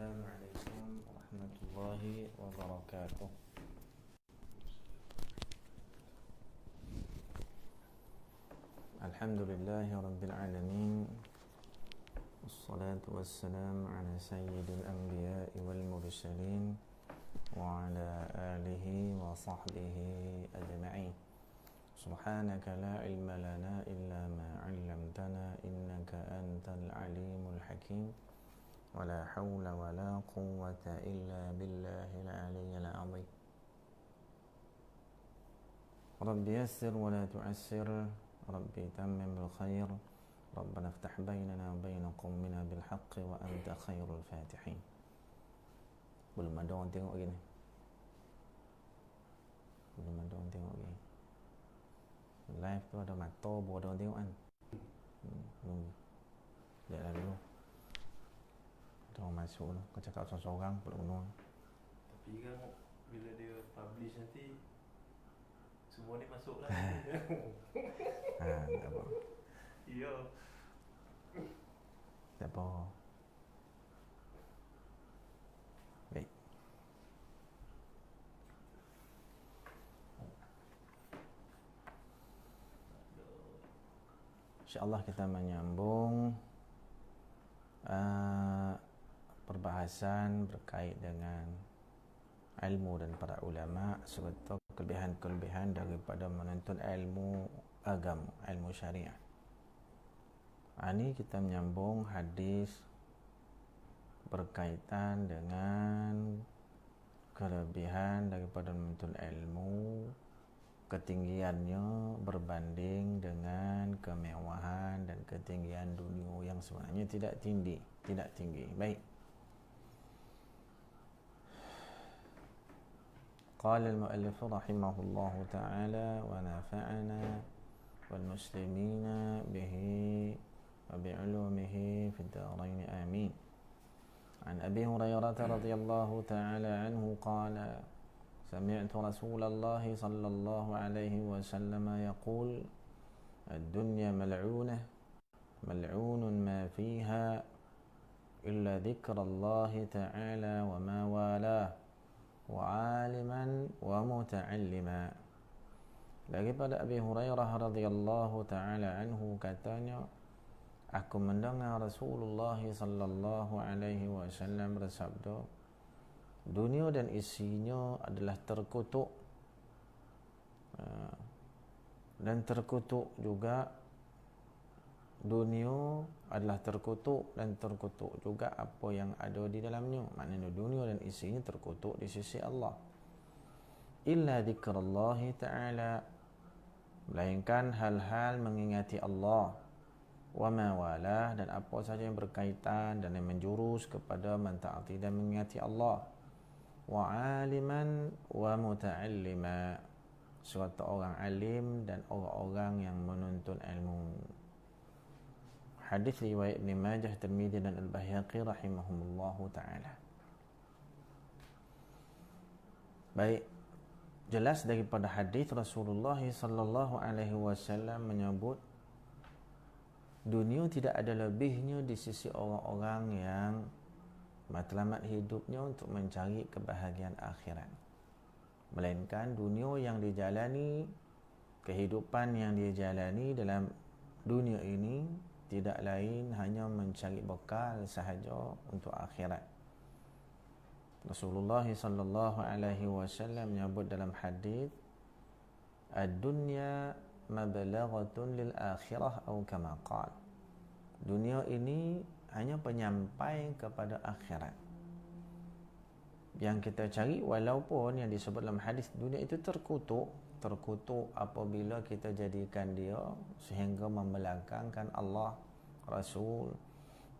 السلام عليكم ورحمة الله وبركاته. الحمد لله رب العالمين، والصلاة والسلام على سيد الأنبياء والمرسلين وعلى آله وصحبه أجمعين. سبحانك لا علم لنا إلا ما علمتنا إنك أنت العليم الحكيم، ولا حول ولا قوة إلا بالله العلي العظيم. رب يسر ولا تعسر، ربي تمم بالخير، ربنا افتح بيننا وبين قومنا بالحق وأنت خير الفاتحين. Belum ada orang tengok lagi ni. Belum ada orang tengok lagi. Live tu ada mata pun ada orang tengok kan. Nunggu. Lihatlah dulu. Ada orang masuk tu. Kau cakap seorang-seorang pula gunung. Tapi kan bila dia publish nanti semua ni masuk lah. Tak apa. Ya. Tak apa. Baik. InsyaAllah kita menyambung perbahasan berkait dengan ilmu dan para ulama serta kelebihan-kelebihan daripada menuntut ilmu agama, ilmu syariah. Ini kita menyambung hadis berkaitan dengan kelebihan daripada menuntut ilmu, ketinggiannya berbanding dengan kemewahan dan ketinggian dunia yang sebenarnya tidak tinggi. Baik. قال المؤلف رحمه الله تعالى ونفعنا والمسلمين به وبعلومه في الدارين آمين. عن أبي هريرة رضي الله تعالى عنه قال سمعت رسول الله صلى الله عليه وسلم يقول الدنيا ملعونة ملعون ما فيها إلا ذكر الله تعالى وما والاه وعالما ومتعلما. Daripada Abi Hurairah radhiyallahu taala anhu katanya, aku mendengar Rasulullah sallallahu alaihi wasallam bersabda, dunia dan isinya adalah terkutuk, dan terkutuk juga dunia adalah terkutuk dan terkutuk juga apa yang ada di dalamnya. Maknanya dunia dan isinya terkutuk di sisi Allah. Illa dzikrallahi ta'ala, melainkan hal-hal mengingati Allah, wa ma walah, dan apa saja yang berkaitan dan yang menjurus kepada mentaati dan mengingati Allah, wa aliman wa muta'allima, suatu orang alim dan orang-orang yang menuntut ilmu. Hadis riwayat Ibn Majah, Tirmizi dan Al-Baihaqi rahimahumullahu ta'ala. Baik, jelas daripada hadis Rasulullah sallallahu alaihi wasallam menyebut dunia tidak ada lebihnya di sisi orang-orang yang matlamat hidupnya untuk mencari kebahagiaan akhirat, melainkan dunia yang dijalani, kehidupan yang dijalani dalam dunia ini tidak lain hanya mencari bekal sahaja untuk akhirat. Rasulullah sallallahu alaihi wasallam menyebut dalam hadis, ad-dunya mablaghatun lil akhirah atau kama qala. Dunia ini hanya penyampai kepada akhirat. Yang kita cari, walaupun yang disebut dalam hadis dunia itu terkutuk apabila kita jadikan dia sehingga membelakangkan Allah, Rasul,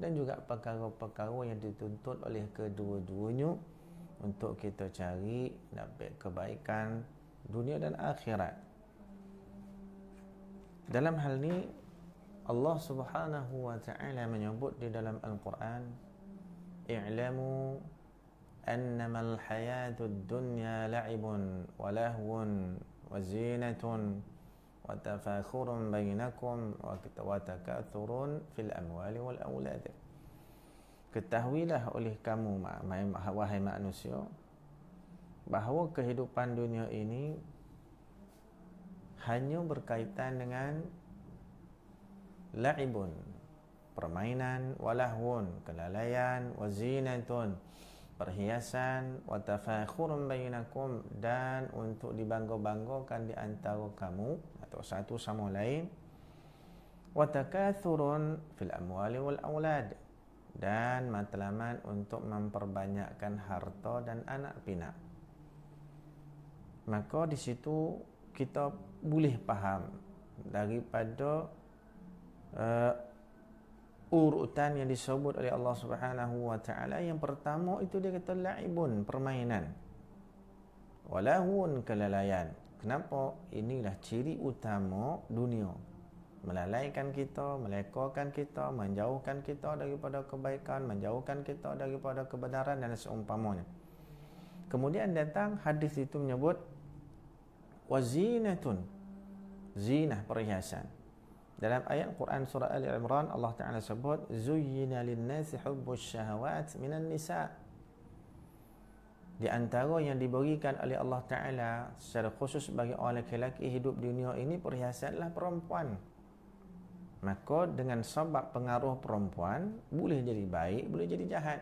dan juga perkara-perkara yang dituntut oleh kedua-duanya untuk kita cari dapat kebaikan dunia dan akhirat. Dalam hal ini Allah Subhanahu wa ta'ala menyebut di dalam Al-Quran, i'lamu annamal hayatud dunya la'ibun wa lahwun wa zinatun wa tafakhurun bainakum wa takathurun fil amwali wal awlad. ketahuilah oleh kamu wahai manusia bahawa kehidupan dunia ini hanya berkaitan dengan la'ibun, permainan, walahwun, kelalaian, wazinatun, perhiasan, watafakhurun bainakum, dan untuk dibangga-banggakan di antara kamu atau satu sama lain, watakathurun fil amwali wal aulad, dan matlamat untuk memperbanyakkan harta dan anak pinak. Maka di situ kita boleh faham daripada urutan yang disebut oleh Allah Subhanahu wa taala. Yang pertama itu dia kata la'ibun, permainan, walahun, kelalaian. Kenapa? Inilah ciri utama dunia, melalaikan kita, melekakan kita, menjauhkan kita daripada kebaikan, menjauhkan kita daripada kebenaran dan seumpamanya. Kemudian datang hadis itu menyebut wazinatun, zinah, perhiasan. Dalam ayat Quran surah Ali Imran, Allah Ta'ala sebut zuyyina lin-nasi hubbus syahawat minan nisa. Di antara yang diberikan oleh Allah Ta'ala secara khusus bagi orang lelaki hidup dunia ini, perhiasanlah perempuan. Maka dengan sebab pengaruh perempuan, boleh jadi baik, boleh jadi jahat.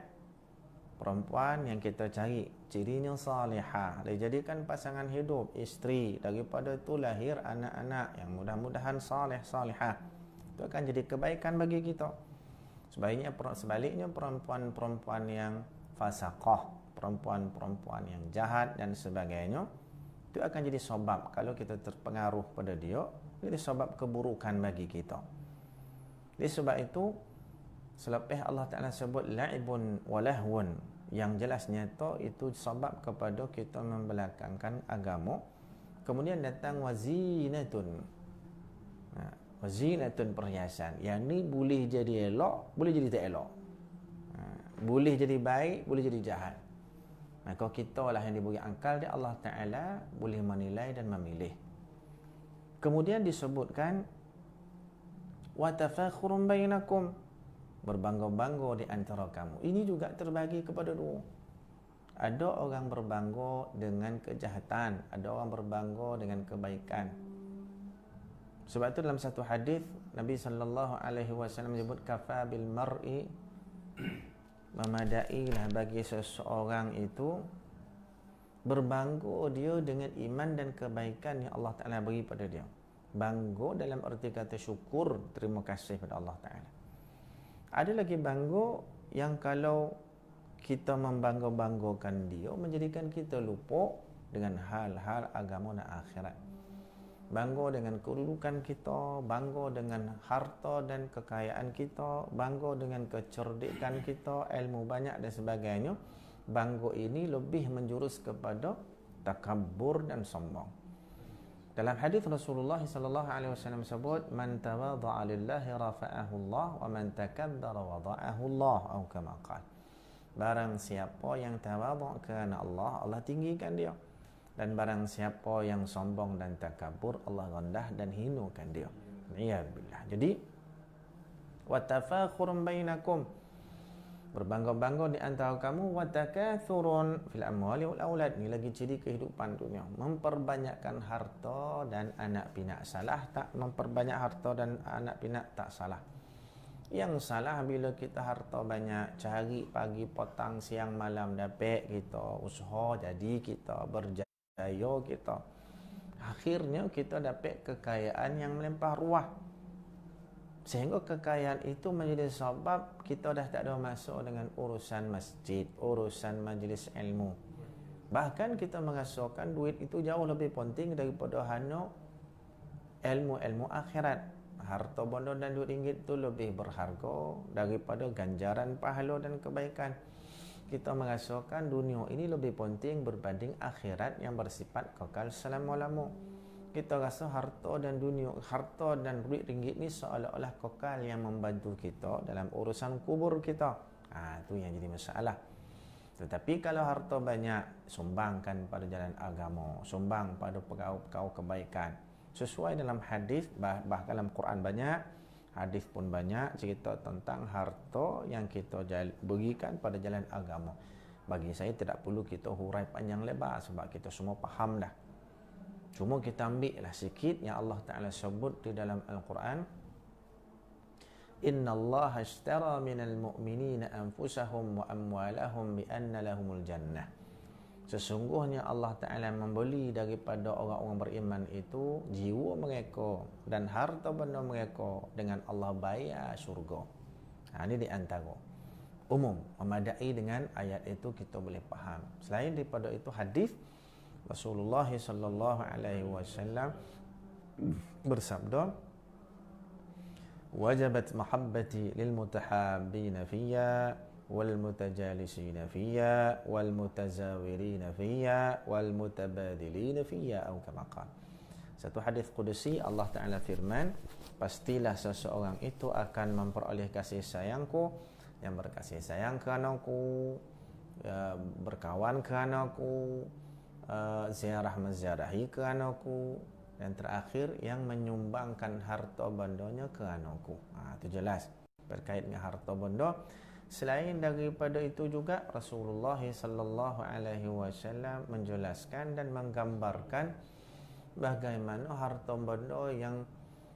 Perempuan yang kita cari cirinya salihah, dijadikan pasangan hidup, isteri, daripada itu lahir anak-anak yang mudah-mudahan salih salihah, itu akan jadi kebaikan bagi kita. Sebaliknya perempuan-perempuan yang fasaqah, perempuan-perempuan yang jahat dan sebagainya, itu akan jadi sebab kalau kita terpengaruh pada dia, jadi sebab keburukan bagi kita. Jadi sebab itu selepas Allah Ta'ala sebut la'ibun walahwun, yang jelas nyata itu sebab kepada kita membelakangkan agama. Kemudian datang wazinatun, wazinatun, perhiasan. Yang ni boleh jadi elok, boleh jadi tak elok, boleh jadi baik, boleh jadi jahat. Maka kita lah yang diberi akal di Allah Ta'ala boleh menilai dan memilih. Kemudian disebutkan watafakhurun bainakum, berbangga-bangga di antara kamu. Ini juga terbagi kepada dua. Ada orang berbangga dengan kejahatan, ada orang berbangga dengan kebaikan. Sebab itu dalam satu hadis Nabi sallallahu alaihi wasallam menyebut kafa bil mar'i, memadailah bagi seseorang itu berbangga dia dengan iman dan kebaikan yang Allah Ta'ala beri pada dia. Bangga dalam erti kata syukur, terima kasih pada Allah Ta'ala. Ada lagi bangga yang kalau kita membangga-banggakan dia, menjadikan kita lupa dengan hal-hal agama dan akhirat. Bangga dengan kedudukan kita, bangga dengan harta dan kekayaan kita, bangga dengan kecerdikan kita, ilmu banyak dan sebagainya. Bangga ini lebih menjurus kepada takabur dan sombong. Dalam hadis Rasulullah sallallahu alaihi wasallam sebut man tawadha'a lillahi rafa'ahu Allah wa man takabbara wada'ahu Allah, atau kama qala. Barang siapa yang tawadhu' kerana Allah, Allah tinggikan dia. Dan barang siapa yang sombong dan takabur, Allah rendah dan hinakan dia. Iyadillah. Jadi watafakhurun bainakum, berbangga-bangga di antara kamu, watakathurun fil amwali wal aulad. Ini lagi ciri kehidupan dunia, memperbanyakkan harta dan anak pinak. Salah tak memperbanyak harta dan anak pinak? Tak salah. Yang salah bila kita harta banyak, cari pagi petang siang malam dapat, kita usaha jadi, kita berjaya kita, akhirnya kita dapat kekayaan yang melimpah ruah, sehingga kekayaan itu menjadi sebab kita dah tak ada masuk dengan urusan masjid, urusan majlis ilmu. Bahkan kita merasakan duit itu jauh lebih penting daripada hanya ilmu-ilmu akhirat. Harta benda dan duit ringgit itu lebih berharga daripada ganjaran pahala dan kebaikan. Kita merasakan dunia ini lebih penting berbanding akhirat yang bersifat kekal selama-lama. Kita rasa harta dan duit ringgit ni seolah-olah kekal yang membantu kita dalam urusan kubur kita. Itu yang jadi masalah. Tetapi kalau harta banyak, sumbangkan pada jalan agama, sumbang pada perkara-perkara kebaikan. Sesuai dalam hadis, bahkan dalam Quran banyak Hadis pun banyak cerita tentang harta yang kita berikan pada jalan agama. Bagi saya tidak perlu kita hurai panjang lebar sebab kita semua faham dah. Cuma kita ambil lah sikit yang Allah Ta'ala sebut di dalam Al-Quran. Inna Allah ashtara minal mu'minina anfusahum wa amwalahum bi anna lahumul jannah. Sesungguhnya Allah Ta'ala membeli daripada orang-orang beriman itu jiwa mereka dan harta benda mereka dengan Allah bayar syurga. Ini di antara umum, memadai dengan ayat itu kita boleh faham. Selain daripada itu hadis Rasulullah sallallahu alaihi wasallam bersabda, wajabat mahabbati lil mutahabbina fiyya wal mutajalisina fiyya wal mutazawirina fiyya wal mutabadilina fiyya atau kama qala. Satu hadis qudusi Allah Taala firman, pastilah seseorang itu akan memperoleh kasih sayangku, yang berkasih sayang kerana aku, berkawan kerana aku, ziarah menziarahi kerana aku, dan terakhir yang menyumbangkan harta bendanya kerana aku. Itu jelas berkait dengan harta benda. Selain daripada itu juga Rasulullah sallallahu alaihi wasallam menjelaskan dan menggambarkan bagaimana harta benda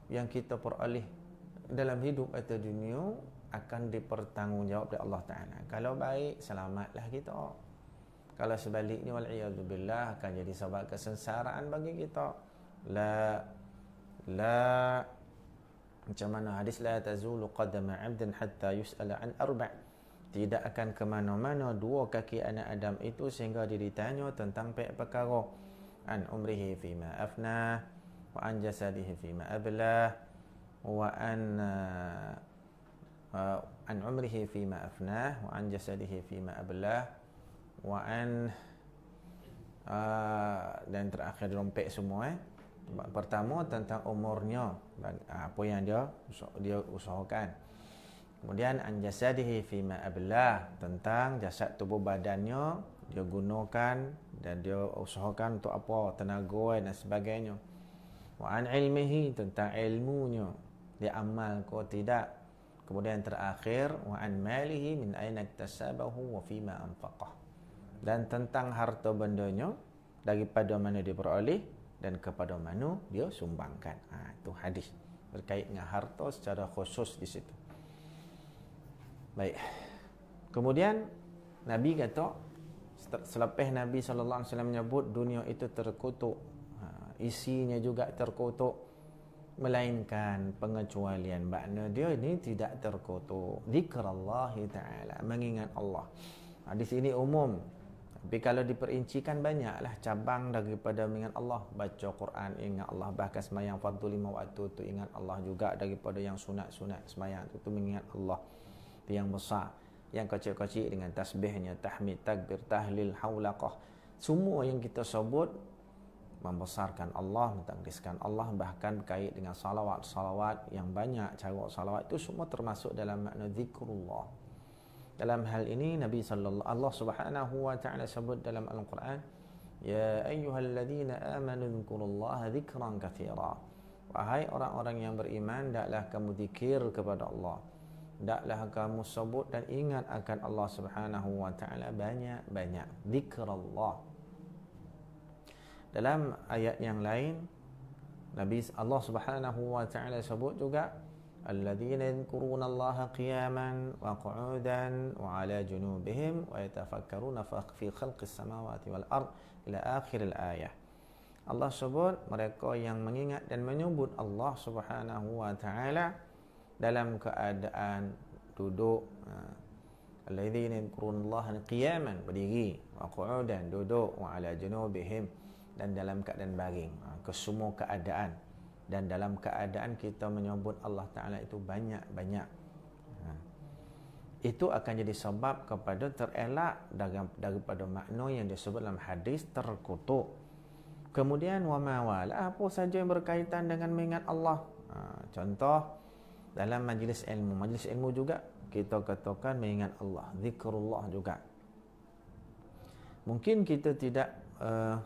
yang kita peroleh dalam hidup atau dunia akan dipertanggungjawab oleh Allah Ta'ala. Kalau baik, selamatlah kita. Kalau sebaliknya, wal'iyadzubillah, akan jadi sebab kesengsaraan bagi kita. Macam mana hadis, la tazulu qadama 'abdin hatta yus'ala an arba'. Tidak akan ke mana-mana dua kaki anak Adam itu sehingga dia ditanya tentang perkara. An umrihi fima afnah, wa an jasadihi fima ablah, wa an umrihi fima afnah, wa an jasadihi fima ablah, wa an dan terakhir rompek semua. Pertama tentang umurnya, apa yang dia usahakan. Kemudian an jasadihi fima ablah, tentang jasad tubuh badannya dia gunakan dan dia usahakan untuk apa, tenaga dan sebagainya. Wa an ilmihi, tentang ilmunya, dia amal ke tidak. Kemudian terakhir, wa an malihi min aina iktasabahu wa fima anfaqah, dan tentang harta bendanya, daripada mana dia peroleh dan kepada mana dia sumbangkan. Itu hadis berkait dengan harta secara khusus di situ. Baik. Kemudian Nabi kata, selepas Nabi sallallahu alaihi wasallam menyebut dunia itu terkutuk, isinya juga terkutuk, melainkan pengecualian, makna dia ini tidak terkutuk. Zikrullah Ta'ala, mengingat Allah. Hadis ini umum, tapi kalau diperincikan banyaklah cabang daripada mengingat Allah. Baca Quran ingat Allah, bahkan semayang fardu 5 waktu tu ingat Allah juga, daripada yang sunat-sunat semayang tu mengingat Allah. Itu yang besar. Yang kecil-kecil dengan tasbihnya, tahmid, takbir, tahlil, haulaqah, semua yang kita sebut membesarkan Allah, mentaqdiskan Allah. Bahkan berkait dengan salawat yang banyak, cara salawat itu semua termasuk dalam makna zikrullah. Dalam hal ini Allah Subhanahu wa taala sebut dalam Al-Quran, ya ayyuhalladzina amanu dzkurullaha dzikran katsira. Wahai orang-orang yang beriman, hendaklah kamu zikir kepada Allah, hendaklah kamu sebut dan ingat akan Allah Subhanahu wa taala banyak-banyak. Zikrullah. Dalam ayat yang lain, Allah Subhanahu wa taala sebut juga, alladzina yadhkuruna Allaha qiyaman wa qu'udan wa 'ala junubihim wa yatafakkaruna fi khalqis samawati wal ard, ila akhir al-ayah. Allah sebut mereka yang mengingat dan menyebut Allah Subhanahu wa taala dalam keadaan duduk. Alladzina yadhkuruna Allaha qiyaman, berdiri, wa qu'udan, duduk, wa 'ala junubihim, dan dalam keadaan baring. Kesemua keadaan, dan dalam keadaan kita menyebut Allah Ta'ala itu banyak-banyak. Itu akan jadi sebab kepada terelak daripada makna yang disebut dalam hadis terkutuk. Kemudian wa ma wala, apa saja yang berkaitan dengan mengingat Allah. Contoh dalam majlis ilmu juga kita katakan mengingat Allah, zikrullah juga. Mungkin kita tidak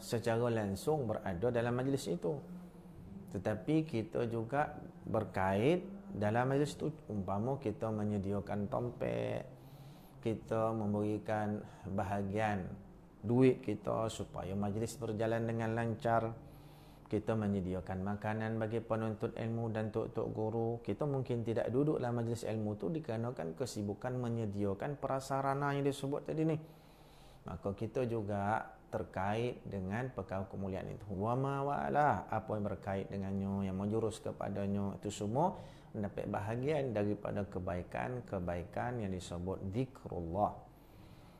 secara langsung berada dalam majlis itu, tetapi kita juga berkait dalam majlis itu umpama kita menyediakan tompek, kita memberikan bahagian duit kita supaya majlis berjalan dengan lancar, kita menyediakan makanan bagi penuntut ilmu dan tok-tok guru. Kita mungkin tidak duduk dalam majlis ilmu tu dikarenakan kesibukan menyediakan prasarana yang disebut tadi ni. Maka kita juga terkait dengan perkara kemuliaan itu. Wa ma wa'ala, apa yang berkait dengannya, yang menjurus kepadanya, itu semua mendapat bahagian daripada kebaikan-kebaikan yang disebut zikrullah.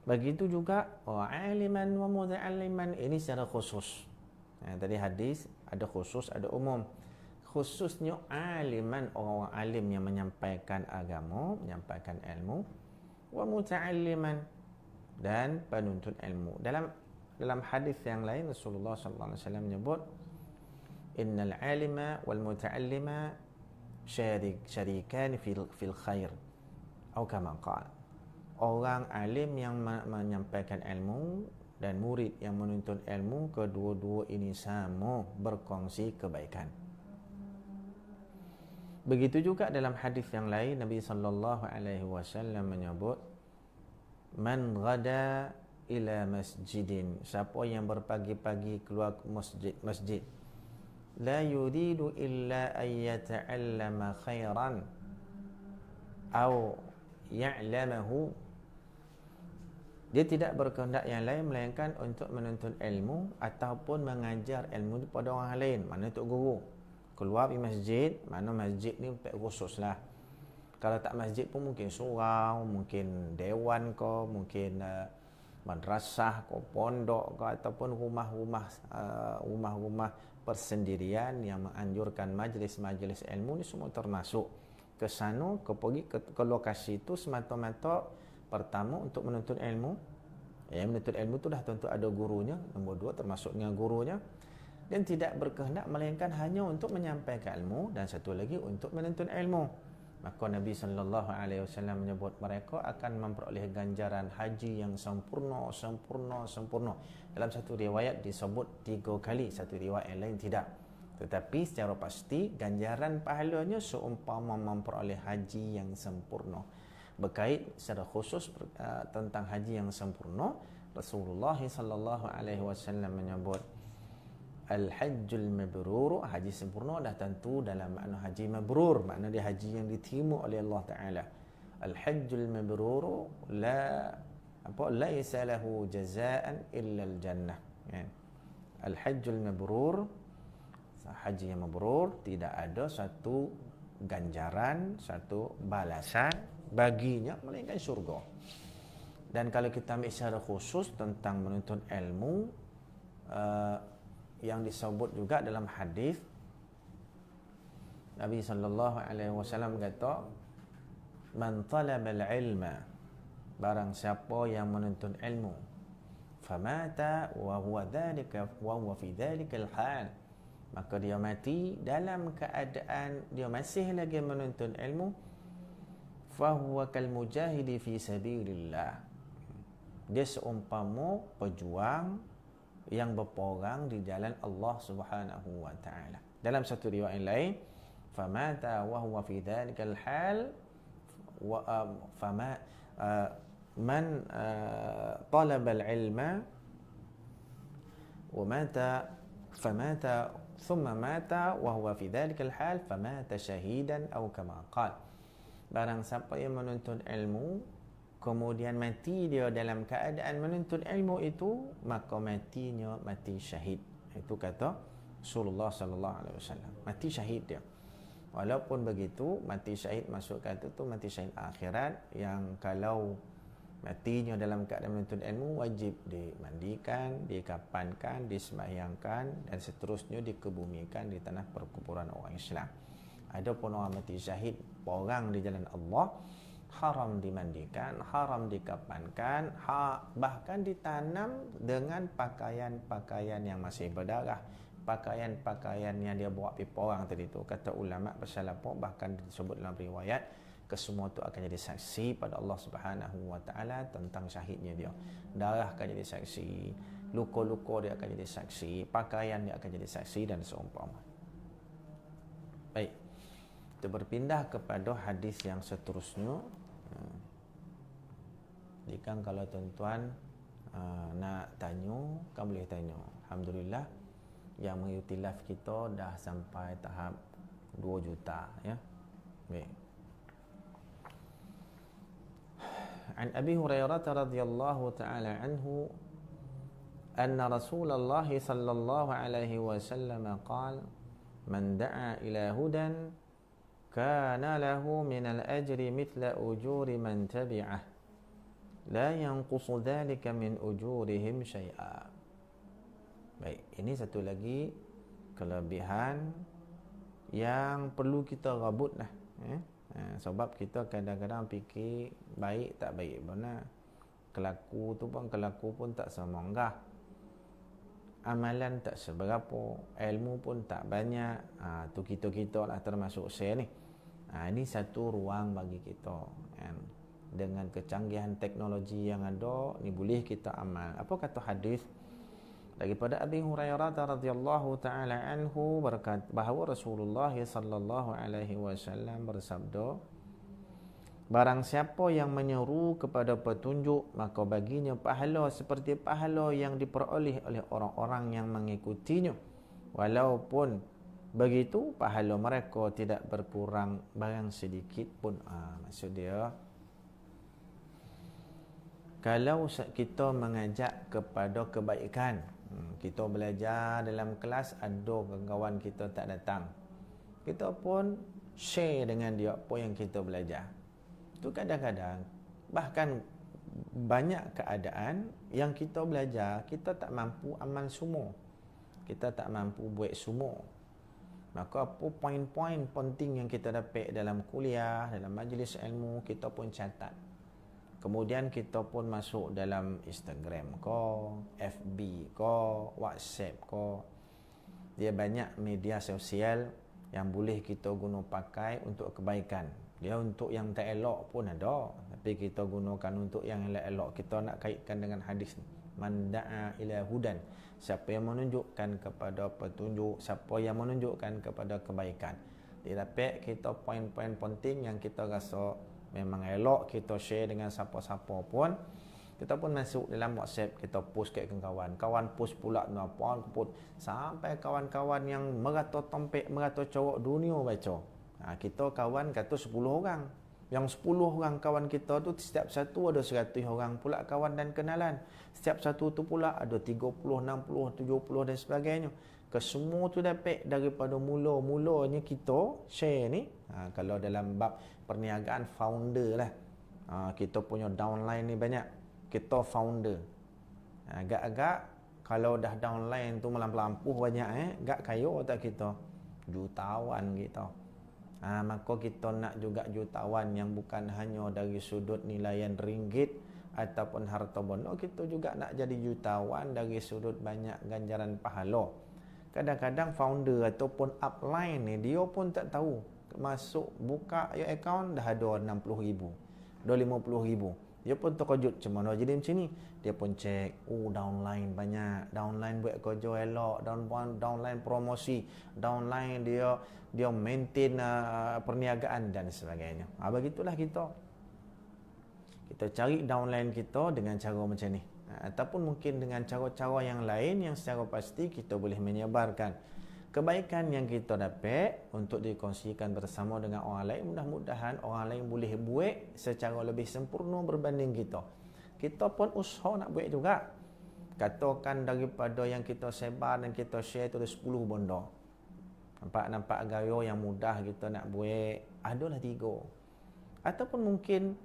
Begitu juga aliman wa muta'alliman, ini secara khusus. Tadi hadis ada khusus, ada umum. Khususnya aliman, orang alim yang menyampaikan agama, menyampaikan ilmu, wa muta'alliman, dan penuntut ilmu. Dalam hadis yang lain Rasulullah sallallahu alaihi wasallam menyebut innal alima wal muta'allima syarikan fil khair atau kama qala. Orang alim yang menyampaikan ilmu dan murid yang menuntut ilmu, kedua-dua ini sama berkongsi kebaikan. Begitu juga dalam hadis yang lain Nabi sallallahu alaihi wasallam menyebut man ghada ila masjidin, siapa yang berpagi-pagi keluar ke masjid la yuridu illa an yata'allama khairan atau ya'lamahu, dia tidak berkehendak yang lain melainkan untuk menuntut ilmu ataupun mengajar ilmu kepada orang lain. Mana tok guru keluar di masjid, mana masjid ni khusus lah. Kalau tak masjid pun mungkin surau, mungkin dewan ke, mungkin madrasah ke, pondok ke, ataupun rumah-rumah persendirian yang menganjurkan majlis-majlis ilmu ni semua termasuk. Ke sana, pergi ke lokasi itu semata-mata pertama untuk menuntut ilmu. Menuntut ilmu tu dah tentu ada gurunya, nombor dua termasuk dengan gurunya, dan tidak berkehendak melainkan hanya untuk menyampaikan ilmu, dan satu lagi untuk menuntut ilmu. Maka Nabi sallallahu alaihi wasallam menyebut mereka akan memperoleh ganjaran haji yang sempurna. Dalam satu riwayat disebut 3 kali, satu riwayat yang lain tidak. Tetapi secara pasti ganjaran pahalanya seumpama memperoleh haji yang sempurna. Berkait secara khusus tentang haji yang sempurna, Rasulullah sallallahu alaihi wasallam menyebut al-hajjul mabrur, haji sempurna dah tentu dalam makna haji mabrur, makna dia haji yang diterima oleh Allah Taala. Al-hajjul mabrur laisa lahu jazaan illa al-jannah. Al-hajjul mabrur, haji yang mabrur, tidak ada satu ganjaran, satu balasan baginya melainkan syurga. Dan kalau kita ambil secara khusus tentang menuntut ilmu, yang disebut juga dalam hadis Nabi sallallahu alaihi wasallam kata, man talaba al-ilma, barang siapa yang menuntut ilmu, famata wa huwa fi dhalika al-hal, maka dia mati dalam keadaan dia masih lagi menuntut ilmu, fahuwa kal mujahidi fi sabilillah, dia seumpama pejuang yang berperang di jalan Allah Subhanahu wa taala. Dalam satu riwayat lain, famata wa huwa fi dhalikal hal wa man talaba al-ilma wa mata famata thumma mata wa huwa fi dhalikal hal famata shahidan atau kama qala. Barang siapa yang menuntut ilmu kemudian mati dia dalam keadaan menuntut ilmu itu, maka matinya mati syahid. Itu kata Rasulullah sallallahu alaihi wasallam. Mati syahid dia. Walaupun begitu, mati syahid masuk kata tu mati syahid akhirat, yang kalau matinya dalam keadaan menuntut ilmu wajib dimandikan, dikapankan, disembahyangkan dan seterusnya dikebumikan di tanah perkuburan orang Islam. Adapun orang mati syahid perang di jalan Allah, haram dimandikan, haram dikapankan, bahkan ditanam dengan pakaian-pakaian yang masih berdarah, pakaian-pakaian yang dia bawa pergi perang tadi tu. Kata ulama pasal apa, bahkan disebut dalam riwayat, kesemua tu akan jadi saksi pada Allah Subhanahu wa taala tentang syahidnya dia. Darah akan jadi saksi, luka-luka dia akan jadi saksi, pakaian dia akan jadi saksi dan seumpama. Baik. Kita berpindah kepada hadis yang seterusnya. Jadi kan kalau tuan-tuan nak tanya, kan boleh tanya. Alhamdulillah yang mengikuti live kita dah sampai tahap 2 juta ya. Baik. An Abi Hurairah radhiyallahu taala anhu anna Rasulullah sallallahu alaihi wasallam qala man da'a ila hudan kana lahu min al-ajri mithla ujuri man tabi'ah la yanqusu dhalika min ujurihim syai'a. Baik, ini satu lagi kelebihan yang perlu kita rabutlah sebab kita kadang-kadang fikir baik tak baik benar. Kelaku pun tak semonggah. Amalan tak seberapa, ilmu pun tak banyak. Tu kita lah termasuk saya ni. Ini satu ruang bagi kita kan. Dengan kecanggihan teknologi yang ada, ni boleh kita amal. Apa kata hadis daripada Abi Hurairah radhiyallahu taala anhu berkata bahawa Rasulullah sallallahu alaihi wasallam bersabda, barang siapa yang menyeru kepada petunjuk, maka baginya pahala seperti pahala yang diperoleh oleh orang-orang yang mengikutinya, walaupun begitu pahala mereka tidak berkurang barang sedikit pun. Maksud dia, kalau kita mengajak kepada kebaikan, kita belajar dalam kelas, ada kawan kita tak datang, kita pun share dengan dia apa yang kita belajar. Itu kadang-kadang bahkan banyak keadaan yang kita belajar, kita tak mampu amal semua, kita tak mampu buat semua. Maka apa poin-poin penting yang kita dapat dalam kuliah, dalam majlis ilmu, kita pun catat. Kemudian kita pun masuk dalam Instagram ko, FB ko, WhatsApp ko. Dia banyak media sosial yang boleh kita guna pakai untuk kebaikan. Dia untuk yang tak elok pun ada, tapi kita gunakan untuk yang elok-elok. Kita nak kaitkan dengan hadis ni. Man da'a ila hudan. Siapa yang menunjukkan kepada petunjuk, siapa yang menunjukkan kepada kebaikan. Dia dapat kita poin-poin penting yang kita rasa memang elok kita share dengan siapa-siapa pun. Kita pun masuk dalam WhatsApp, kita post kat kawan. Kawan post pula apa pun, sampai kawan-kawan yang merata tompek, merata corok dunia baca. Kita kawan kata 10 orang. Yang 10 orang kawan kita tu, setiap satu ada 100 orang pula kawan dan kenalan. Setiap satu tu pula ada 30, 60, 70 dan sebagainya. Kesemua tu dapat daripada mula-mulanya kita share ni. Kalau dalam bab perniagaan, founder lah. Kita punya downline ni banyak. Kita founder. Agak-agak kalau dah downline tu melampu banyak agak kaya tak kita? Jutawan kita. Maka kita nak juga jutawan yang bukan hanya dari sudut nilaian ringgit ataupun harta benda. Kita juga nak jadi jutawan dari sudut banyak ganjaran pahala. Kadang-kadang founder ataupun upline ni dia pun tak tahu. Masuk buka account dah ada 60,000, dah 50,000. Dia pun terkejut, macam mana jadi macam ni? Dia pun cek, downline banyak, downline buat kerja elok, downline promosi, downline dia maintain perniagaan dan sebagainya. Begitulah kita cari downline kita dengan cara macam ni. Ataupun mungkin dengan cara-cara yang lain yang secara pasti kita boleh menyebarkan kebaikan yang kita dapat untuk dikongsikan bersama dengan orang lain. Mudah-mudahan orang lain boleh buat secara lebih sempurna berbanding kita. Kita pun usaha nak buat juga. Katakan daripada yang kita sebar dan kita share tu ada 10 benda. Nampak gaya yang mudah kita nak buat, adalah 3. Ataupun mungkin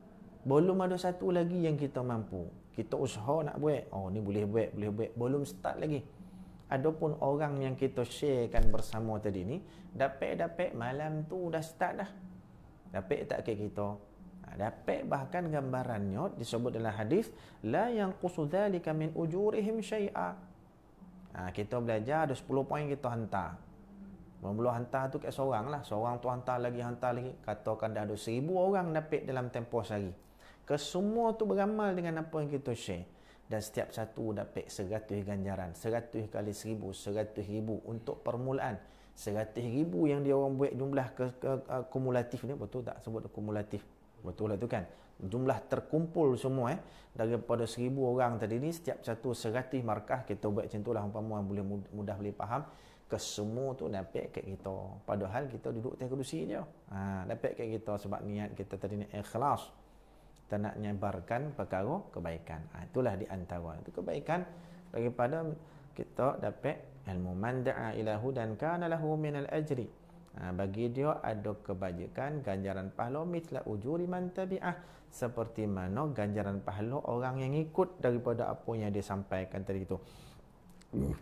belum ada satu lagi yang kita mampu. Kita usaha nak buat, ni boleh buat, belum start lagi. Adapun orang yang kita sharekan bersama tadi ni, dapat malam tu dah start dah. Dapat tak ke kita? Dapat, bahkan gambarannya disebut dalam hadis, la yanqusu dzalika min ujurihim syai'a. Kita belajar ada 10 poin kita hantar. Mula hantar tu kat seorang lah. Seorang tu hantar lagi. Katakan dah ada 1,000 orang dapat dalam tempoh sehari. Kesemua tu beramal dengan apa yang kita share. Dan setiap satu dapat 100 ganjaran. 100 kali 1,000, 100,000 untuk permulaan. 100,000 yang dia orang buat jumlah kumulatif ni, betul tak sebut kumulatif? Betul lah tu kan. Jumlah terkumpul semua daripada 1,000 orang tadi ni, setiap satu 100 markah kita buat macam tu lah, umpama boleh mudah boleh faham. Kesemua tu dapat kat kita. Padahal kita duduk atas kerusi je. Dapat kat kita sebab niat kita tadi ni ikhlas. Kita nak nyebarkan perkara kebaikan. Itulah di antara itu kebaikan daripada kita dapat ilmu. Man da'a ila hudan kana lahu minal ajri. Bagi dia ada kebajikan, ganjaran pahala mithla ujuri man tabi'ah, seperti mana ganjaran pahala orang yang ikut daripada apa yang dia sampaikan tadi itu.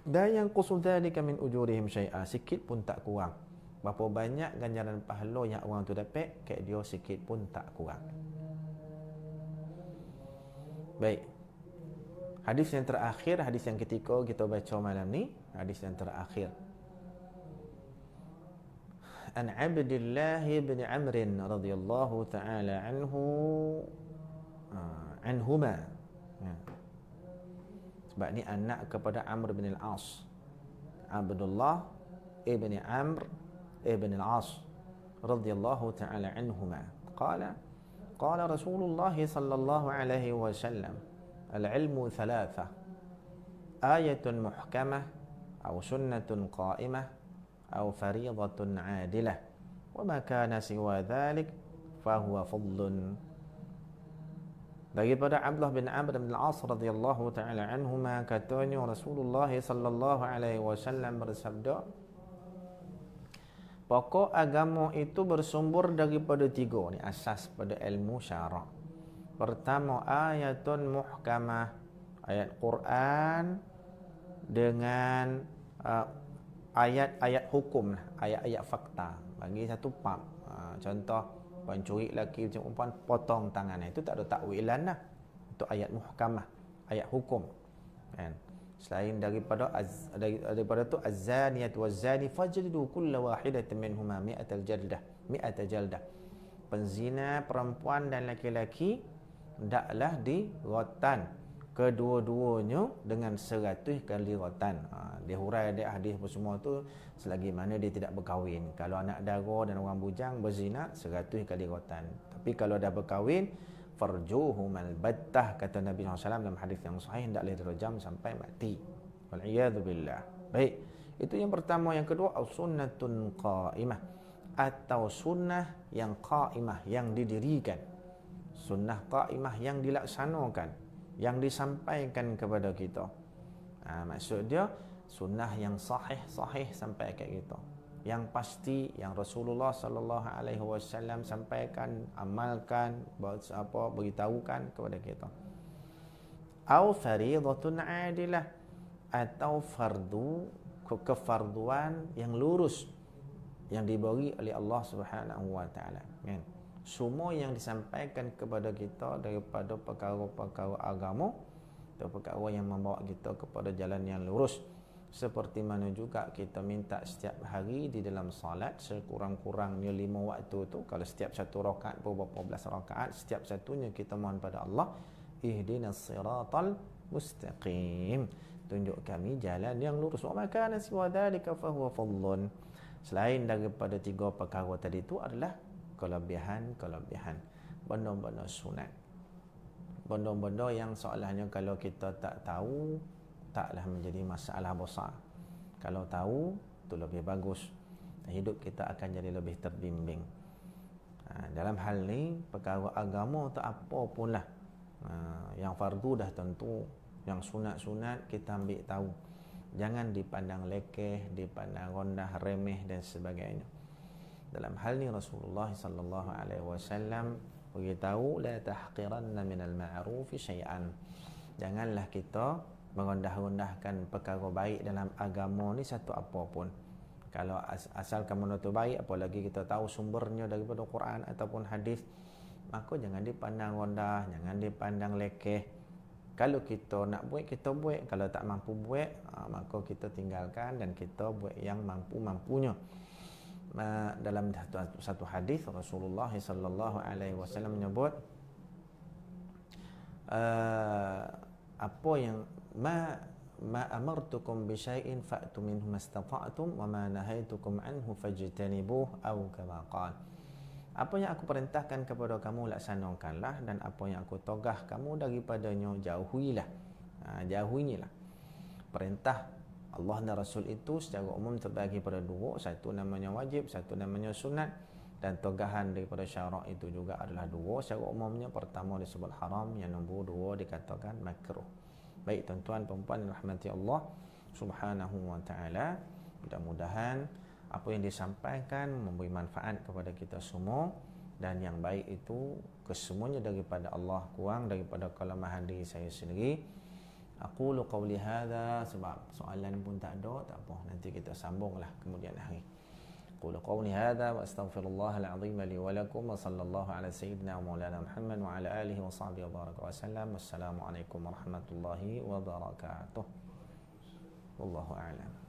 Dan yang qusudalika min ujurihim syai'a, sikit pun tak kurang. Berapa banyak ganjaran pahala yang orang tu dapat, kat dia sikit pun tak kurang. Baik. Hadis yang terakhir, hadis yang ketiga kita baca malam ni, hadis yang terakhir. An Abdullah bin Amr radhiyallahu ta'ala anhuma. Sebab ni anak kepada Amr bin al-As. Abdullah ibn Amr ibn al-As radhiyallahu ta'ala anhuma. Qala Rasulullah sallallahu alaihi wasallam, al-ilmu thalatha, ayatun muhkamah, aw sunnatun qa'imah, aw fariidatun 'adilah, wa ma kana siwa dhalik fa huwa fadlun. Daripada Abdullah bin Amr bin al-As radhiyallahu ta'ala anhuma, katanya Rasulullah sallallahu alaihi wasallam bersabda, pokok agama itu bersumber daripada 3. Ni asas pada ilmu syarak. Pertama, ayatun muhkamah, ayat Quran dengan ayat-ayat hukum, ayat-ayat fakta. Bagi satu bab, contoh pencuri lelaki macam perempuan potong tangannya, itu tak ada takwilan lah. Itu ayat muhkamah, ayat hukum kan. Selain daripada tu, az-zaniyatu waz-zani fajlidu kulla wahidatin minhuma mi'atal jaldah. Penzina perempuan dan laki-laki hendaklah dirotan kedua-duanya dengan 100 kali rotan. Dia hurai dia hadis semua tu selagi mana dia tidak berkahwin. Kalau anak dara dan orang bujang berzina, 100 kali rotan. Tapi kalau dah berkahwin, farjuhumal battah, kata Nabi SAW dalam hadis yang sahih, hendaklah dirajam sampai mati. Wal'iyadu billah. Baik, itu yang pertama. Yang kedua, sunnatun qa'imah, atau sunnah yang qa'imah, yang didirikan. Sunnah qa'imah yang dilaksanakan, yang disampaikan kepada kita. Maksud dia sunnah yang sahih sampai kat kita, yang pasti, yang Rasulullah sallallahu alaihi wasallam sampaikan, amalkan, beritahukan kepada kita. Au fariidatun 'adilah, atau fardu, kefarduan yang lurus, yang diberi oleh Allah Subhanahu wa taala, kan? Semua yang disampaikan kepada kita daripada perkara-perkara agama, atau perkara yang membawa kita kepada jalan yang lurus. Seperti mana juga kita minta setiap hari di dalam salat, sekurang-kurangnya 5 waktu tu, kalau setiap satu rakaat berapa belas rakaat, setiap satunya kita mohon pada Allah, ihdinas siratal mustaqim, tunjuk kami jalan yang lurus. Wa ma kana siwa dzalika fa huwa fadlun. Selain daripada 3 perkara tadi itu adalah kelebihan, benda-benda sunat, benda-benda yang seolahnya kalau kita tak tahu, taklah menjadi masalah besar. Kalau tahu, itu lebih bagus. Hidup kita akan jadi lebih terbimbing. Dalam hal ni, perkara agama tak apa pun lah. Yang fardu dah tentu, yang sunat-sunat kita ambil tahu. Jangan dipandang lekeh, dipandang rendah, remeh dan sebagainya. Dalam hal ni Rasulullah sallallahu alaihi wasallam beritahu, la tahqiranna minal ma'rufi syai'an. Janganlah kita merendah-rendahkan perkara baik dalam agama ni satu apa pun. Kalau asal kamu tu baik, apalagi kita tahu sumbernya daripada Quran ataupun hadis, maka jangan dipandang rendah, jangan dipandang lekeh. Kalau kita nak buat, kita buat. Kalau tak mampu buat, maka kita tinggalkan dan kita buat yang mampu-mampunya. Dalam satu hadis Rasulullah sallallahu alaihi wasallam menyebut, apa yang ma amartukum bi syai'in fa'tu minhu mastata'tum wa ma nahaitukum anhu fajtanibuh aw kama qala. Apa yang aku perintahkan kepada kamu laksanakanlah, dan apa yang aku togah kamu daripadanya jauhilah. Jauhilah. Perintah Allah dan Rasul itu secara umum terbagi pada dua, satu namanya wajib, satu namanya sunat, dan togahan daripada syarak itu juga adalah dua. Secara umumnya pertama disebut haram, yang nombor dua dikatakan makruh. Baik tuan-tuan perempuan yang rahmati Allah Subhanahu wa taala, mudah-mudahan apa yang disampaikan memberi manfaat kepada kita semua, dan yang baik itu kesemuanya daripada Allah, kurang daripada kelemahan diri saya sendiri. Aqulu qawli hadha, sebab soalan pun tak ada, tak apa, nanti kita sambunglah kemudian hari. Aqulu qawli hadha wa astaghfirullahal azim li wa lakum, wa sallallahu ala sayyidina wa maulana Muhammad wa ala alihi wa sahbihi wa baraka wa sallam. Wassalamu alaikum warahmatullahi wabarakatuh. Wallahu a'lam.